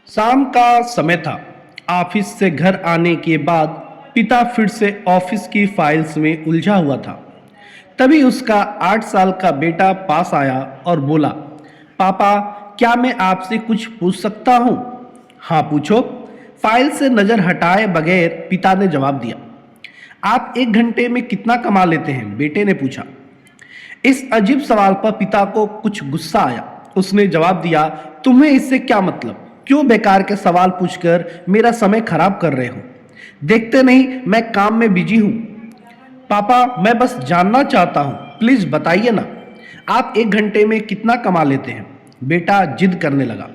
शाम का समय था। ऑफिस से घर आने के बाद पिता फिर से ऑफिस की फाइल्स में उलझा हुआ था। तभी उसका 8 साल का बेटा पास आया और बोला, पापा, क्या मैं आपसे कुछ पूछ सकता हूँ? हाँ, पूछो। फाइल से नजर हटाए बगैर पिता ने जवाब दिया। आप 1 घंटे में कितना कमा लेते हैं? बेटे ने पूछा। इस अजीब सवाल पर पिता को कुछ गुस्सा आया। उसने जवाब दिया, तुम्हें इससे क्या मतलब? क्यों बेकार के सवाल पूछकर मेरा समय खराब कर रहे हो? देखते नहीं मैं काम में बिजी हूं। पापा, मैं बस जानना चाहता हूं, प्लीज बताइए ना। आप 1 घंटे में कितना कमा लेते हैं? बेटा जिद करने लगा।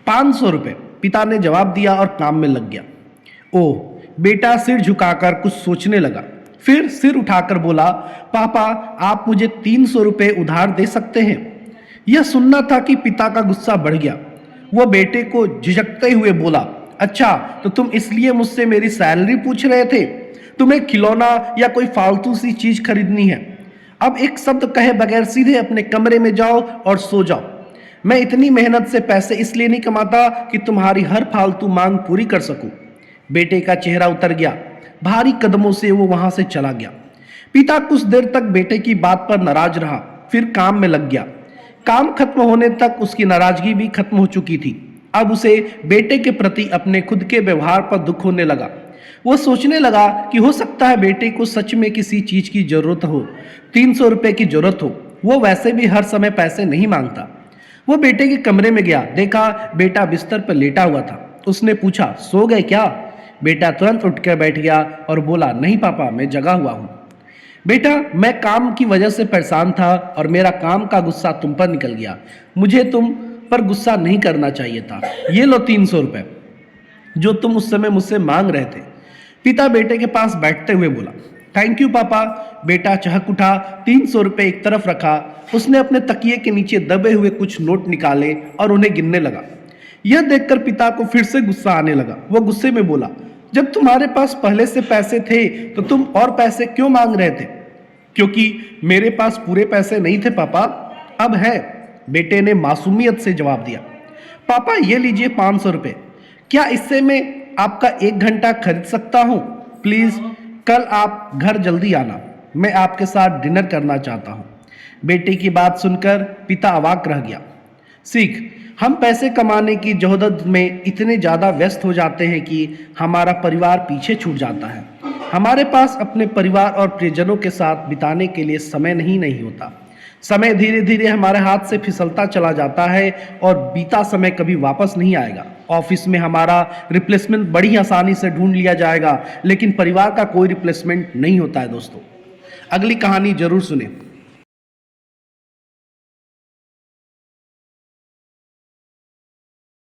500 रुपये, पिता ने जवाब दिया और काम में लग गया। ओह, बेटा सिर झुकाकर कुछ सोचने लगा। फिर सिर उठाकर बोला, पापा, आप मुझे 300 रुपये उधार दे सकते हैं? यह सुनना था कि पिता का गुस्सा बढ़ गया। वो बेटे को झिझकते हुए बोला, अच्छा, तो तुम इसलिए मुझसे मेरी सैलरी पूछ रहे थे? तुम्हें खिलौना या कोई फालतू सी चीज खरीदनी है? अब एक शब्द कहे बगैर सीधे अपने कमरे में जाओ और सो जाओ। मैं इतनी मेहनत से पैसे इसलिए नहीं कमाता कि तुम्हारी हर फालतू मांग पूरी कर सकूं। बेटे का चेहरा उतर गया। भारी कदमों से वो वहां से चला गया। पिता कुछ देर तक बेटे की बात पर नाराज रहा, फिर काम में लग गया। काम खत्म होने तक उसकी नाराजगी भी खत्म हो चुकी थी। अब उसे बेटे के प्रति अपने खुद के व्यवहार पर दुख होने लगा। वो सोचने लगा कि हो सकता है बेटे को सच में किसी चीज की जरूरत हो, 300 रुपए की जरूरत हो। वो वैसे भी हर समय पैसे नहीं मांगता। वो बेटे के कमरे में गया, देखा बेटा बिस्तर पर लेटा हुआ था। उसने पूछा, सो गए क्या? बेटा तुरंत उठकर बैठ गया और बोला, नहीं पापा, मैं जगा हुआ हूँ। बेटा, मैं काम की वजह से परेशान था और मेरा काम का गुस्सा तुम पर निकल गया। मुझे तुम पर गुस्सा नहीं करना चाहिए था। ये लो 300 रुपये जो तुम उस समय मुझसे मांग रहे थे। पिता बेटे के पास बैठते हुए बोला, थैंक यू पापा। बेटा चहक उठा, 300 रुपये एक तरफ रखा। उसने अपने तकिए के नीचे दबे हुए कुछ नोट निकाले और उन्हें गिनने लगा। यह देखकर पिता को फिर से गुस्सा आने लगा। वो गुस्से में बोला, जब तुम्हारे पास पहले से पैसे थे तो तुम और पैसे क्यों मांग रहे थे? क्योंकि मेरे पास पूरे पैसे नहीं थे पापा, अब है, बेटे ने मासूमियत से जवाब दिया। पापा, ये लीजिए 500 रुपये। क्या इससे मैं आपका 1 घंटा खरीद सकता हूँ? प्लीज कल आप घर जल्दी आना, मैं आपके साथ डिनर करना चाहता हूँ। बेटे की बात सुनकर पिता अवाक रह गया। सीख, हम पैसे कमाने की जहदत में इतने ज़्यादा व्यस्त हो जाते हैं कि हमारा परिवार पीछे छूट जाता है। हमारे पास अपने परिवार और प्रियजनों के साथ बिताने के लिए समय नहीं होता। समय धीरे धीरे हमारे हाथ से फिसलता चला जाता है और बीता समय कभी वापस नहीं आएगा। ऑफिस में हमारा रिप्लेसमेंट बड़ी आसानी से ढूंढ लिया जाएगा, लेकिन परिवार का कोई रिप्लेसमेंट नहीं होता है दोस्तों। अगली कहानी जरूर सुने।